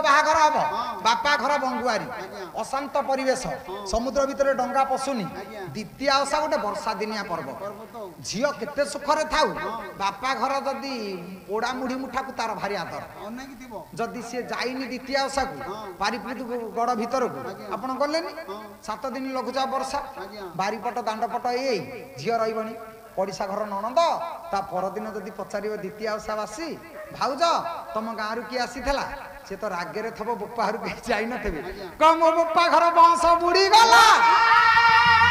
बाहाघर हम बापा घर बंगुआरी अशांत परिवेश समुद्र भितर डंगा पशुनी द्वितीय ओषा गोटे वर्षा दिनिया पर्व झील केते सुखरे थाउ बापा घर जदि पोड़ा मुढ़ी मुठा को तार भारी आदर जदि सी जाइनी द्वितीय ओषा को पारिपुत गड़ भितर को आपण गलेनी 7 दिन लघुचाप वर्षा बारीपट दांडपट ए झील रही पड़िशा घर ननद ता परदिन जदि पचार द्वितीय ओषा बासी भाउज तुम गाँव किए आसी से तो रागे थब बोपा घर कहीं जाई न थे कम बोपा घर बंश बुड़ी गला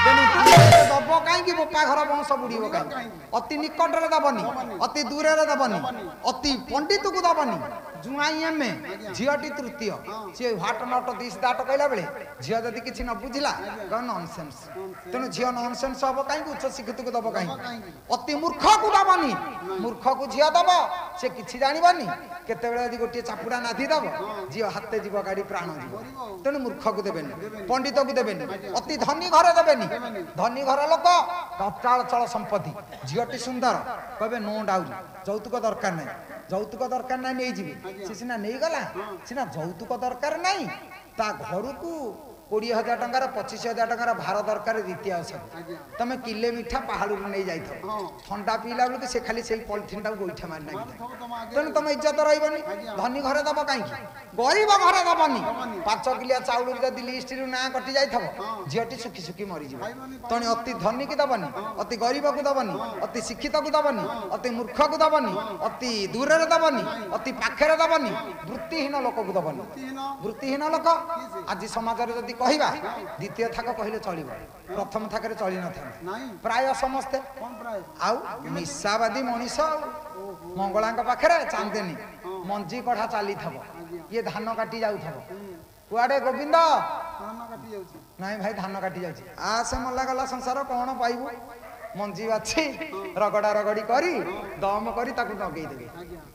दब कहीं बोपा घर बंश बुड़ी कहीं अति निकट में दबनी अति दूर में दबनी अति पंडित को दबनी जुआई एमे झीटी तृतीय सी ह्वाट नट दिस दाट कहला बेले झील जदि किसी न बुझला कह नॉनसेंस तेणु झील नॉनसेंस हम कहीं उच्च शिक्षित को दब कहीं अति मूर्ख को दबनी मूर्ख को झील दब से किसी जानवानी केतबेले यदि गोटे चापुड़ा नाथी दब झील हाथे जीव गाड़ी प्राण जीव तेणु मूर्ख को देवेनि पंडित को देवेनि अति धनी घर देवेनि धनी घर लोक अचाल चल संपत्ति झीलटी सुंदर कहे नो डाउट यौतुक दरकार ना यौतुक दरकार ना नहीं जी सी सीना नहीं गला सीना यौतुक दरकार नहीं ता घर को 20,000 टंकार 25,000 टंकार भार दरकार द्वितीय ओषा तुम किले मिठा पहाड़ नहीं जाई ठंडा पीला बेलू से खाली से पॉलिथिन टाक गोईठा मारी ना तेणु तुम इज्जत रही धनी घरे दब कहीं गरीब घरे दबनी 5 किलिया चाउल जब लिस्ट ना कटि जाइए झीटी सुखी सुखी मरीज तेणु अति धनी की दबनी अति गरीब को दबनी अति शिक्षित को दबनी अति मूर्ख को दबनी अति दूर में दबनी अति पाखे दबनी वृत्तिहीन लोक को दबनी वृत्तिहीन लोक आज समाज में कहवा द्वितीय थाक कहले चलो प्रथम थाक चली न प्राय समस्ते आउ निशावादी मनीष मंगला पाखे चांदेनी मंजी कढ़ा चली ये धान काटी जाऊ कुआडे गोविंद नाई भाई धान काटी जाए आसे मल्ला गला संसार कौन पाइबू मंजी बाछी रगड़ा रगड़ी करी दम करी ताकू नगेदेवे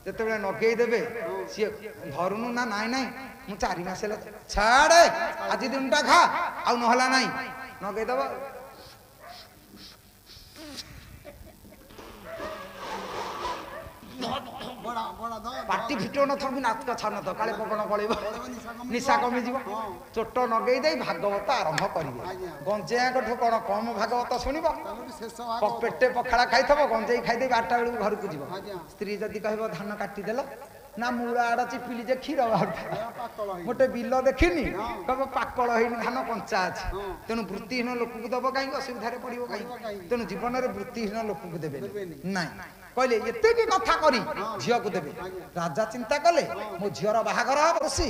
जिते नगेदेवे सी धरुनु ना नाई नाई मु 4 मास छाड़े आज दिनटा खा आउ नहला नाई नगेदेव पार्टी फिटो न थी नाच छान तो काले पवन पड़ेब निशा कमी जीव चोट नगेई दे भागवत आरंभ करेंगे गंजेया कौन कम भागवत शुणव पेटे पखाड़ा खाई गंजेई खाई 8टा बेलू घर को जीव स्त्री जदि कह धान काटिदेल ना मूला आड़ चिपिली जे क्षीर गोटे बिल देखनी कह पाकल है धान कंचा अच्छे तेणु वृत्तिहीन लोक को दब कहीं असुविधा पड़ो कहीं तेणु जीवन में वृत्तिहीन लोक को देवे ना कहले एत कथा करी झील को देवे राजा चिंता कले मो झीर बाहागर बसी